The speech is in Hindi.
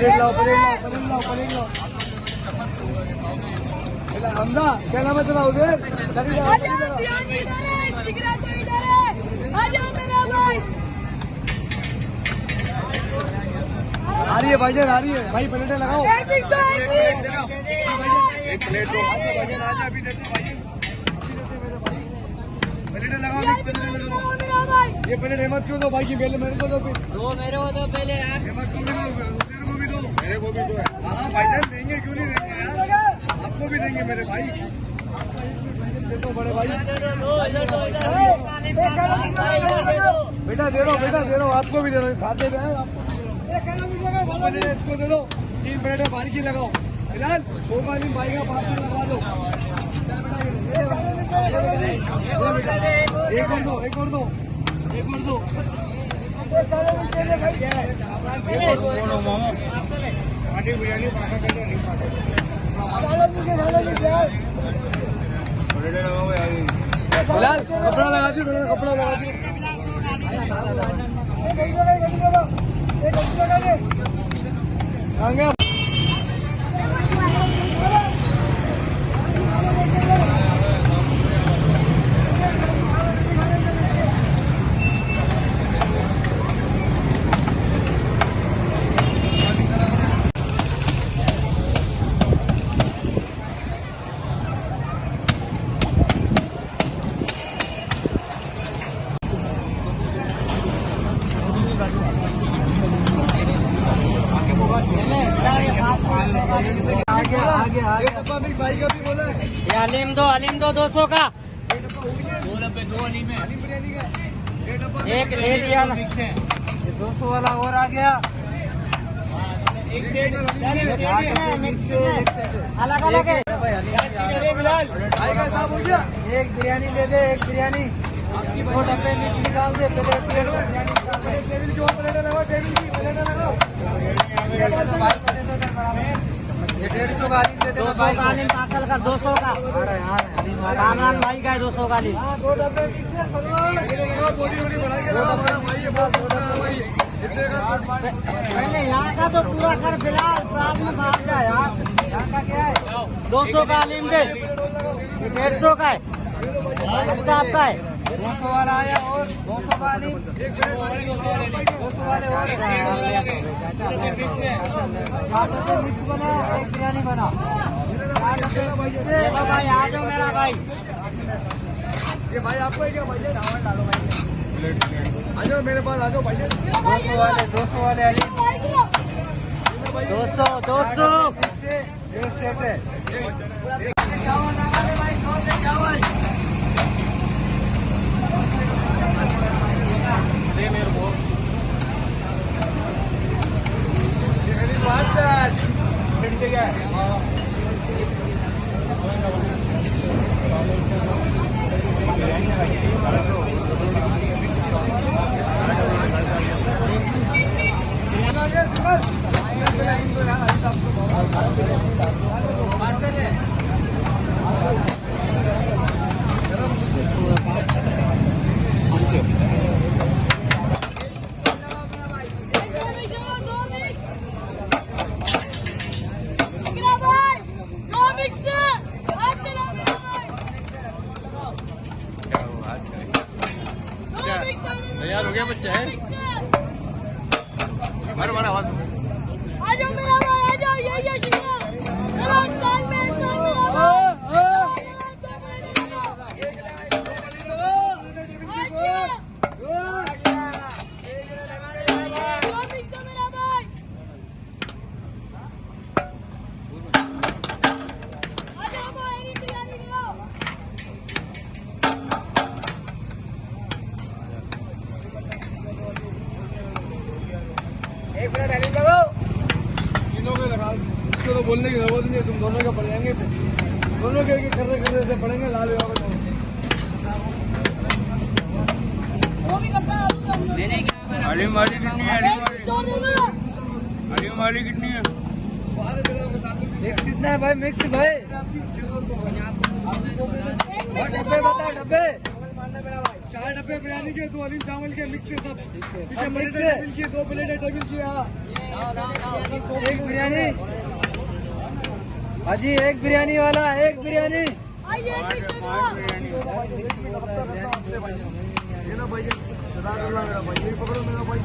प्लेट लाओ हमजा क्या नाम है तेरा उधर आ रही है भाईजान आ रही है भाई प्लेटें लगाओ एक प्लेट दो भाईजान आजा अभी देखो भाई प्लेटें लगाओ ये प्लेट अहमद क्यों दो भाई की पहले मेरे को दो फिर दो मेरे को दो पहले यार अहमद को भी दो मेरे को भी दो हाँ भाईजान देंगे क्यों नहीं देंगे यार आपको भी देंगे मेरे भाई देखो बड़े भाई बेटा दे दो आपको भी दे दो खाते हुए हैं आपको इसको दे दो 3 प्लेटें बाहर की लगाओ फिलहाल शोकालीन भाई का 5 लगवा दो एक और दो फिलहाल कपड़ा लगा दो आगे भाई का भी बोला है अलीम दो 200 का एक ले दिया 200 वाला और आ गया अलग अलग है एक बिरयानी ले दे एक बिरयानी 2 डब्बे मिक्स निकाल दे पहले प्लेट बिरयानी जो प्लेटें लगाओ टेबल की प्लेटें लगाओ ये 150 का आलिम दे देना भाई आलिम पार्सल कर 200 का कामरान भाई का 200 का आलिम 2 डब्बे बॉडी बढ़ा के पहले यहाँ का तो पूरा कर फिलहाल बाद में भाग जा यार यहाँ का क्या है 200 का आलिम दे 150 का है आपका है 200 वाला आया और 200 का आलिम 200 वाले और 4 डब्बे मिक्स बना एक बिरयानी बना 4 डब्बे भाई आ जाओ मेरा भाई ये भाई आपको क्या भाई डालो भाई आ जाओ मेरे पास आ जाओ भाई 200 वाले आलिम 200 से 1 सेट है तैयार हो गया बच्चा है हमारा आवाज आ जाओ मेरा भाई आ जाओ यही है शिकरा मेरा साल में तीनों के लगा इसको तो बोलने की जरूरत नहीं है तुम दोनों के पड़ जाएंगे दोनों के करते से पड़ेंगे लाल आलिम वाली कितनी है आलिम वाली कितनी है मिक्स कितना है भाई मिक्स भाई डब्बे बताओ डब्बे 4 डब्बे बिरयानी के 2 चावल के मिक्स के सब पीछे मिक्स के 2 प्लेट टेबल की एक बिरयानी हाजी, एक बिरयानी वाला, एक बिरयानी। आइए ये लो भाई, जज़ाकल्लाह मेरा भाई, ये पकड़ो मेरा भाई।